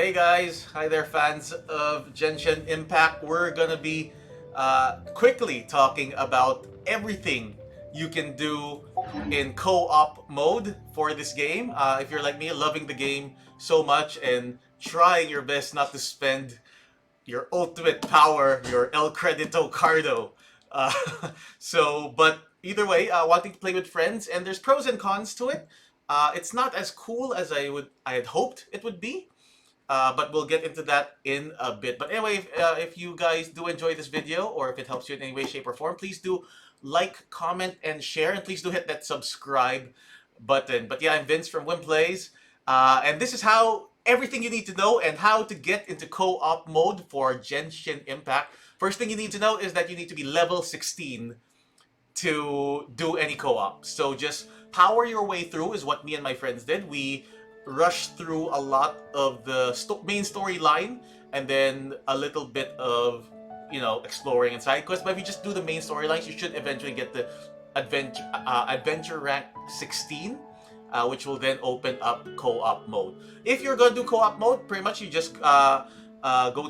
Hey guys, hi there fans of Genshin Impact. We're gonna be quickly talking about everything you can do in co-op mode for this game. If you're like me, loving the game so much and trying your best not to spend your ultimate power, your El Credito Cardo. Uh, but either way, wanting to play with friends, and there's pros and cons to it. It's not as cool as I had hoped it would be. But we'll get into that in a bit. But anyway, if you guys do enjoy this video or if it helps you in any way, shape, or form, please do like, comment, and share. And please do hit that subscribe button. But yeah, I'm Vince from WIMPLAYS. And this is how everything you need to know and how to get into co-op mode for Genshin Impact. First thing you need to know is that you need to be level 16 to do any co-op. So just power your way through is what me and my friends did. We rushed through a lot of the main storyline and then a little bit of, exploring and side quests. But if you just do the main storylines, you should eventually get the adventure rank 16, which will then open up co-op mode. If you're gonna do co-op mode, pretty much you just go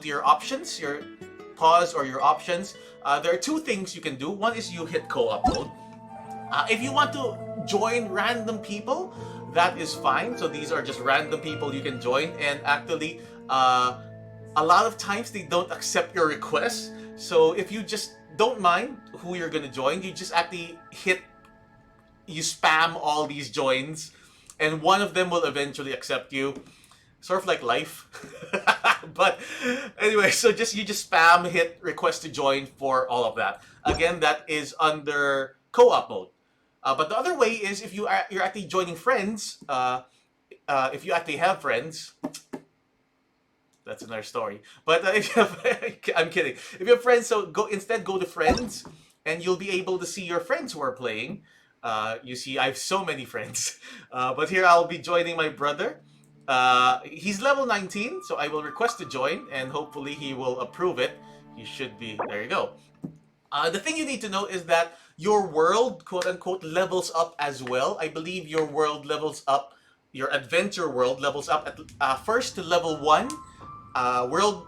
to your options, your pause or your options. There are two things you can do. One is you hit co-op mode. If you want to join random people, that is fine. So these are just random people you can join, and actually, a lot of times they don't accept your requests. So if you just don't mind who you're gonna join, you just actually you spam all these joins, and one of them will eventually accept you. Sort of like life. But anyway, so you just spam hit request to join for all of that. Again, that is under co-op mode. But the other way is if you're actually joining friends. If you actually have friends, that's another story. But if you have, I'm kidding. If you have friends, so go to friends, and you'll be able to see your friends who are playing. You see, I have so many friends. But here I'll be joining my brother. He's level 19, so I will request to join, and hopefully he will approve it. He should be. There you go. The thing you need to know is that your world, quote unquote, levels up as well. I believe your world levels up, your adventure world levels up at first to level 1, world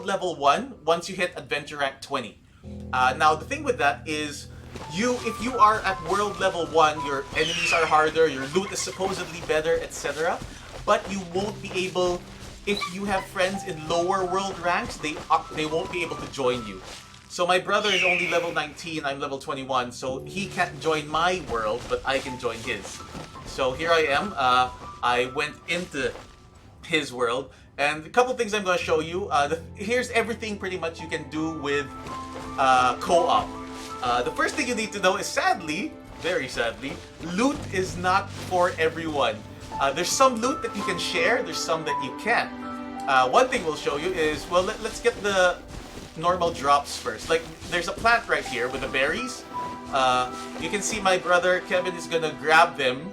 level 1 once you hit adventure rank 20. Now the thing with that is, if you are at world level 1, your enemies are harder, your loot is supposedly better, etc. But you won't be able, if you have friends in lower world ranks, they won't be able to join you. So my brother is only level 19, I'm level 21, so he can't join my world, but I can join his. So here I am, I went into his world, and a couple things I'm going to show you. Here's everything pretty much you can do with co-op. The first thing you need to know is, sadly, very sadly, loot is not for everyone. There's some loot that you can share, there's some that you can't. One thing we'll show you is, well, let's get the normal drops first. Like, there's a plant right here with the berries. You can see my brother Kevin is gonna grab them,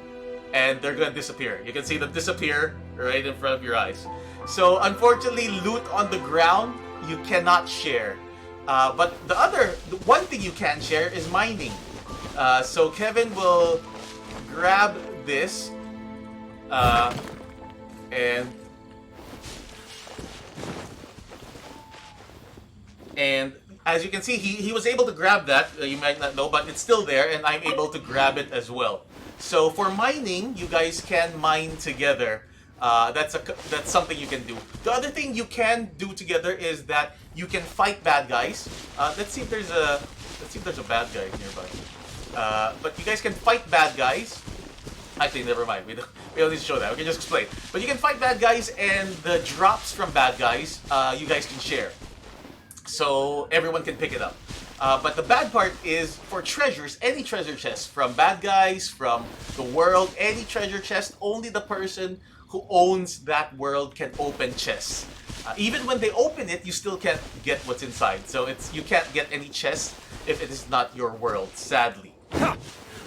and they're gonna disappear. You can see them disappear right in front of your eyes. So unfortunately, loot on the ground you cannot share. But the one thing you can share is mining. So Kevin will grab this, and as you can see, he was able to grab that. You might not know, but it's still there, and I'm able to grab it as well. So for mining, you guys can mine together. That's something you can do. The other thing you can do together is that you can fight bad guys. Let's see if there's a bad guy nearby. But you guys can fight bad guys. Actually, never mind. We don't need to show that. We can just explain. But you can fight bad guys, and the drops from bad guys, you guys can share. So everyone can pick it up. But the bad part is for treasures, any treasure chest from bad guys, from the world, any treasure chest, only the person who owns that world can open chests. Even when they open it, you still can't get what's inside. So you can't get any chest if it is not your world, sadly.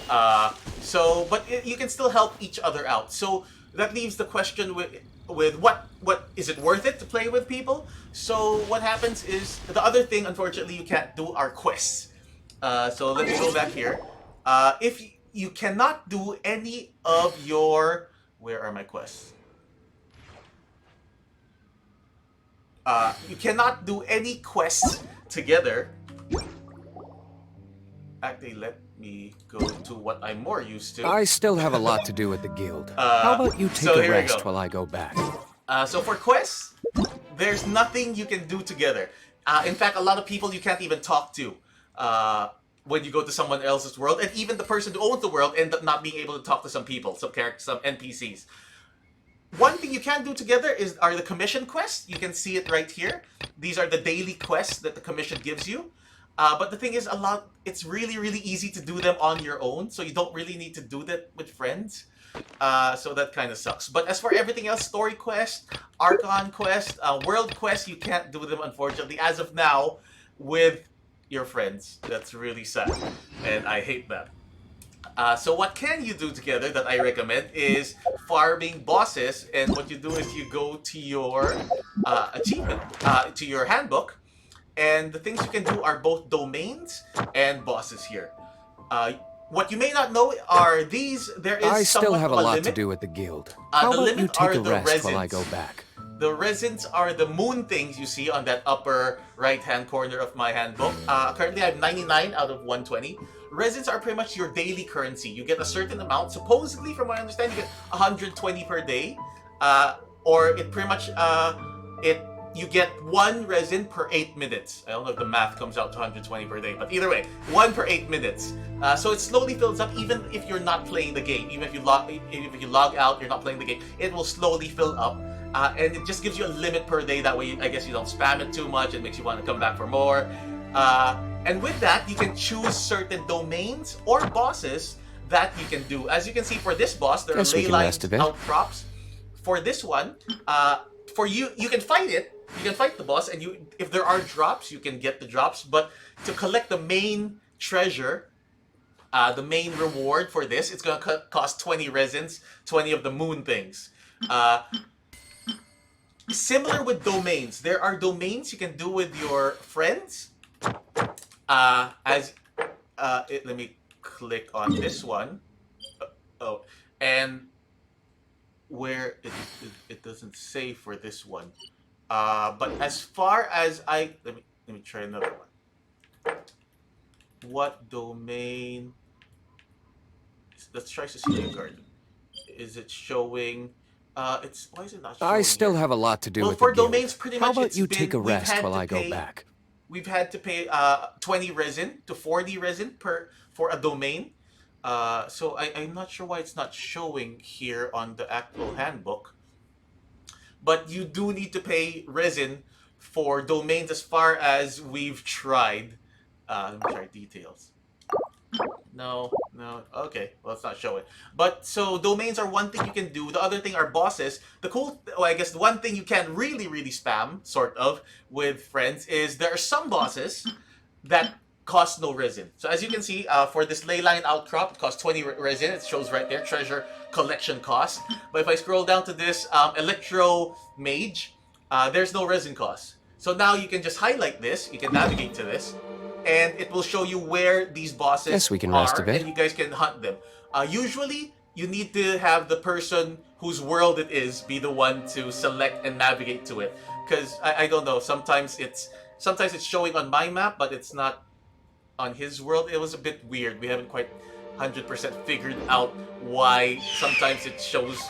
But you can still help each other out. So that leaves the question with what is it worth it to play with people? So what happens is, the other thing, unfortunately, you can't do are quests. So let me go back here. If you cannot do any of your, where are my quests? You cannot do any quests together. Actually, let me go to what I'm more used to. I still have a lot to do at the guild. How about you take so a here we rest go. while I go back? So for quests, there's nothing you can do together. In fact, a lot of people you can't even talk to when you go to someone else's world, and even the person who owns the world end up not being able to talk to some people, some characters, some NPCs. One thing you can do together are the commission quests. You can see it right here. These are the daily quests that the commission gives you. But the thing is, it's really, really easy to do them on your own, so you don't really need to do that with friends. So that kind of sucks. But as for everything else, story quest, Archon quest, world quest, you can't do them, unfortunately, as of now, with your friends. That's really sad, and I hate that. So what can you do together that I recommend is farming bosses, and what you do is you go to your achievement, to your handbook, and the things you can do are both domains and bosses here. What you may not know are these. There is I still somewhat have of a a lot to limit. do at the guild. How The about you limit take are a the rest while I go resins. back? The resins are the moon things you see on that upper right-hand corner of my handbook. Currently, I have 99 out of 120. Resins are pretty much your daily currency. You get a certain amount. Supposedly, from what I understand, you get 120 per day. Or it pretty much it you get one resin per 8 minutes. I don't know if the math comes out to 120 per day, but either way, one per 8 minutes. So it slowly fills up, even if you're not playing the game. Even if you log out, you're not playing the game. It will slowly fill up, and it just gives you a limit per day. That way, I guess you don't spam it too much. It makes you want to come back for more. And with that, you can choose certain domains or bosses that you can do. As you can see, for this boss, there are ley lines outcrops. For this one, for you can fight it. You can fight the boss, and if there are drops, you can get the drops. But to collect the main treasure, the main reward for this, it's gonna cost 20 resins, 20 of the moon things. Similar with domains, there are domains you can do with your friends. Let me click on this one. Oh, and where it doesn't say for this one. But as far as let me try another one. What domain? Let's try Cecilia Garden. Is it showing? It's why is it not showing? I still here? have a lot to do Well, at the for guild. domains, pretty How much about it's you been take a we've rest had while to I go pay. back? We've had to pay 20 resin to 40 resin for a domain. So I'm not sure why it's not showing here on the actual handbook. But you do need to pay resin for domains as far as we've tried. Let me try details. No, no. Okay, well, it's not showing. But so domains are one thing you can do. The other thing are bosses. Well, I guess the one thing you can really, really spam, sort of, with friends is there are some bosses that cost no resin. So as you can see, for this leyline outcrop, it costs 20 resin. It shows right there, treasure collection cost. But if I scroll down to this electro mage, there's no resin cost. So now you can just highlight this. You can navigate to this, and it will show you where these bosses Guess we can rest a are, bit. and you guys can hunt them. Usually, you need to have the person whose world it is be the one to select and navigate to it. Because I don't know, sometimes it's showing on my map, but it's not on his world. It was a bit weird. We haven't quite 100% figured out why sometimes it shows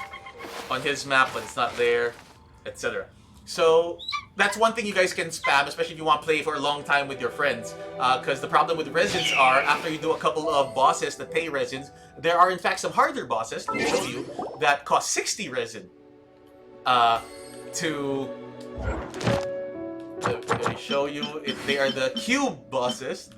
on his map, but it's not there, etc. So that's one thing you guys can spam, especially if you want to play for a long time with your friends. Because the problem with resins are, after you do a couple of bosses that pay resins, there are in fact some harder bosses, let me show you, that cost 60 resin. To Let me show you. They are the cube bosses.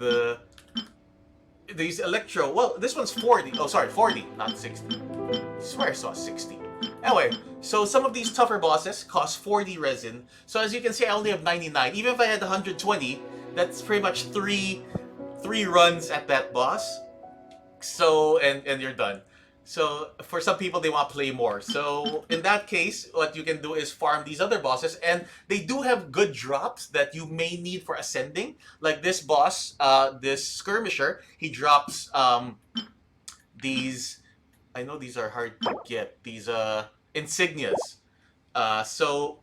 These electro. Well, this one's 40. Oh, sorry, 40, not 60. I swear I saw 60. Anyway, so some of these tougher bosses cost 40 resin. So as you can see, I only have 99. Even if I had 120, that's pretty much three runs at that boss. So and you're done. So for some people, they want to play more. So in that case, what you can do is farm these other bosses, and they do have good drops that you may need for ascending. Like this boss, this skirmisher, he drops these. I know these are hard to get. These insignias. So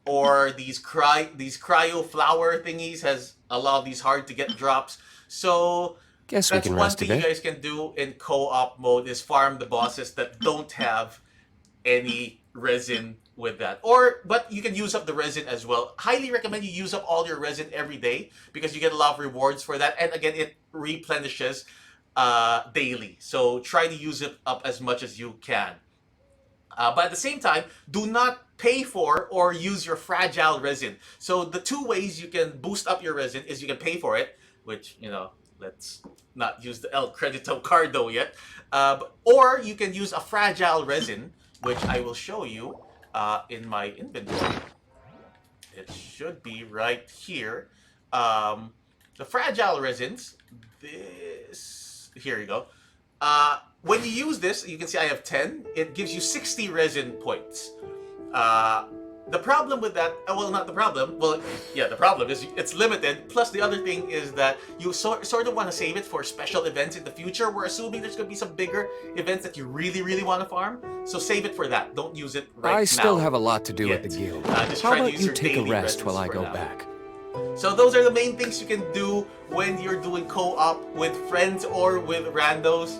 or these cryo flower thingies has a lot of these hard to get drops. So Guess we that's can one rest a thing you bit. guys can do in co-op mode is farm the bosses that don't have any resin with that. But you can use up the resin as well. Highly recommend you use up all your resin every day because you get a lot of rewards for that. And again, it replenishes daily. So try to use it up as much as you can. But at the same time, do not pay for or use your fragile resin. So the two ways you can boost up your resin is you can pay for it, which, let's not use the El Credito card though yet. Or you can use a fragile resin, which I will show you in my inventory. It should be right here. The fragile resins, here you go. When you use this, you can see I have 10. It gives you 60 resin points. The problem with that, well, not the problem. Well, yeah, the problem is it's limited. Plus, the other thing is that you sort of want to save it for special events in the future. We're assuming there's going to be some bigger events that you really, really want to farm. So save it for that. Don't use it right now. I still have a lot to do at the guild. Just How try to about use you your take a daily rest while I resins go for now. back? So those are the main things you can do when you're doing co-op with friends or with randos.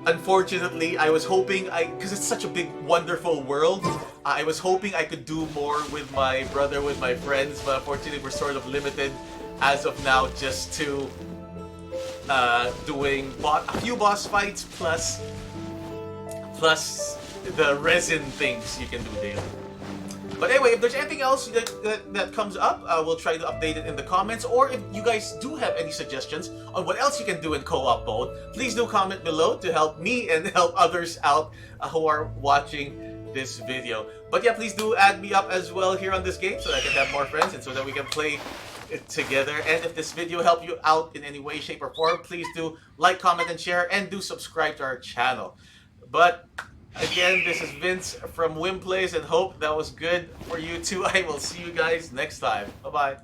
Unfortunately, I was hoping because it's such a big, wonderful world, I was hoping I could do more with my brother, with my friends, but unfortunately we're sort of limited as of now just to doing a few boss fights plus the resin things you can do daily. But anyway, if there's anything else that comes up, we'll try to update it in the comments. Or if you guys do have any suggestions on what else you can do in co-op mode, please do comment below to help me and help others out who are watching this video. But yeah, please do add me up as well here on this game so that I can have more friends and so that we can play it together. And if this video helped you out in any way, shape, or form, please do like, comment, and share, and do subscribe to our channel. But again, this is Vince from WIMPLAYS, and hope that was good for you too. I will see you guys next time. Bye-bye.